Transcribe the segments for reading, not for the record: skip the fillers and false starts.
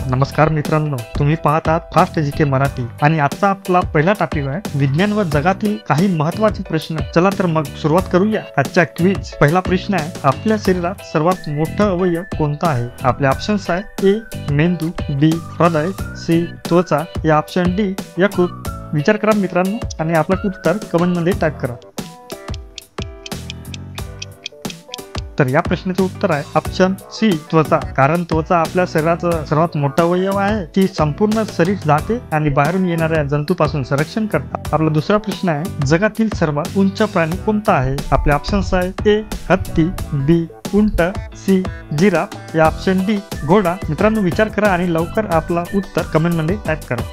नमस्कार मित्रांनो, तुम्ही पाहत आहात फास्ट जीके मराठी आणि आजचा आपला पहिला टॉपिक आहे विज्ञान व जगातील काही महत्त्वाचे प्रश्न। चला तर मग सुरुवात करूया आजच्या क्विज। पहिला प्रश्न आहे, आपल्या शरीरात सर्वात मोठा अवयव कोणता आहे? आपले ऑप्शन्स आहे ए मेंदू, बी हृदय, सी त्वचा या ऑप्शन डी यकृत। विचार करा मित्रांनो आणि आपलं उत्तर कमेंट मध्ये टाइप करा। तर या प्रश्नाचे उत्तर आहे ऑप्शन सी त्वचा। कारण त्वचा आपल्या शरीराचा सर्वात मोठा अवयव आहे। ती संपूर्ण शरीर झाकते आणि बाहेरून येणाऱ्या जंतूपासून संरक्षण करतात। आपला दुसरा प्रश्न आहे, जगातील सर्वात उंच प्राणी कोणता आहे? आपले ऑप्शन्स आहे ए हत्ती, बी उंट, सी जिराफ या ऑप्शन डी घोडा। मित्रांनो विचार करा आणि लवकर आपला उत्तर कमेंट मध्ये टाइप करा।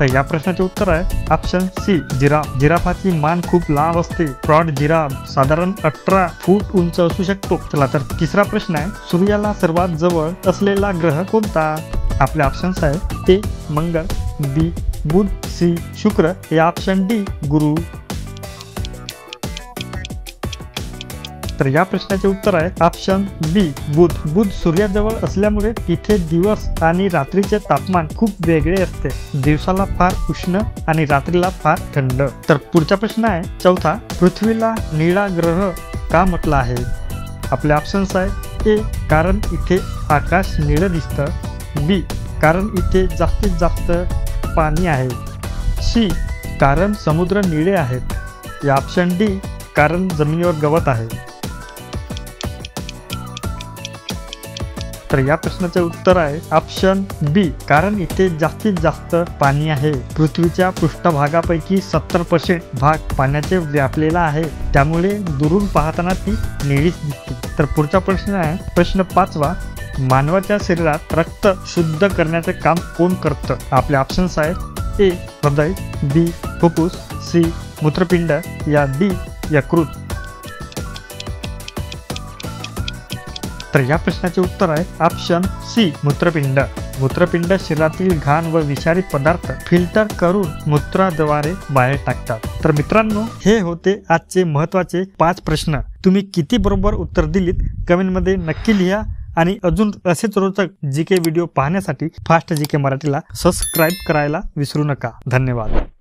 तर या प्रश्नाचे उत्तर आहे ऑप्शन सी जिराफ। जिराफाची मान खूप लांब असते। प्रौढ जिराफ साधारण 18 फूट उंच असू शकतो। चला तर तिसरा प्रश्न आहे, सूर्याला सर्वात जवळ असलेला ग्रह कोणता? आपले ऑप्शन्स आहे ए मंगळ, बी बुध, सी शुक्र या ऑप्शन डी गुरु। तर या प्रश्नाचे उत्तर आहे ऑप्शन बी बुध। बुध सूर्याजवळ असल्यामुळे तिथे दिवस आणि रात्रीचे तापमान खूप वेगळे असते। दिवसाला फार उष्ण आणि रात्रीला फार थंड। तर पुढचा प्रश्न आहे चौथा, पृथ्वीला निळा ग्रह का म्हटलं आहे? आपले ऑप्शन्स आहे ए कारण इथे आकाश निळं दिसतं, बी कारण इथे जास्तीत जास्त पाणी आहे, सी कारण समुद्र निळे आहेत या ऑप्शन डी कारण जमिनीवर गवत आहे। तर या प्रश्नाचे उत्तर आहे ऑप्शन बी कारण इथे जास्तीत जास्त पाणी आहे। पृथ्वीच्या पृष्ठभागापैकी 70% भाग पाण्याचे व्यापलेला आहे, त्यामुळे दुरून पाहताना ती निळीच दिसते। तर पुढचा प्रश्न आहे प्रश्न 5वा, मानवाच्या शरीरात रक्त शुद्ध करण्याचे काम कोण करतं? आपले ऑप्शन्स आहेत ए हृदय, बी फुफ्फुस, सी मूत्रपिंड या डी यकृत। तर या प्रश्नाचे उत्तर आहे ऑप्शन सी मूत्रपिंड। मूत्रपिंड शरीरातील घाण व विषारी पदार्थ फिल्टर करून मूत्राद्वारे बाहेर टाकतात। तर मित्रांनो हे होते आजचे महत्त्वाचे 5 प्रश्न। तुम्ही किती बरोबर उत्तर दिलीत कमेंट मध्ये नक्की लिहा आणि अजून असेच रोचक जीके व्हिडिओ पाहण्यासाठी फास्ट जीके मराठीला सबस्क्राइब करायला विसरू नका। धन्यवाद।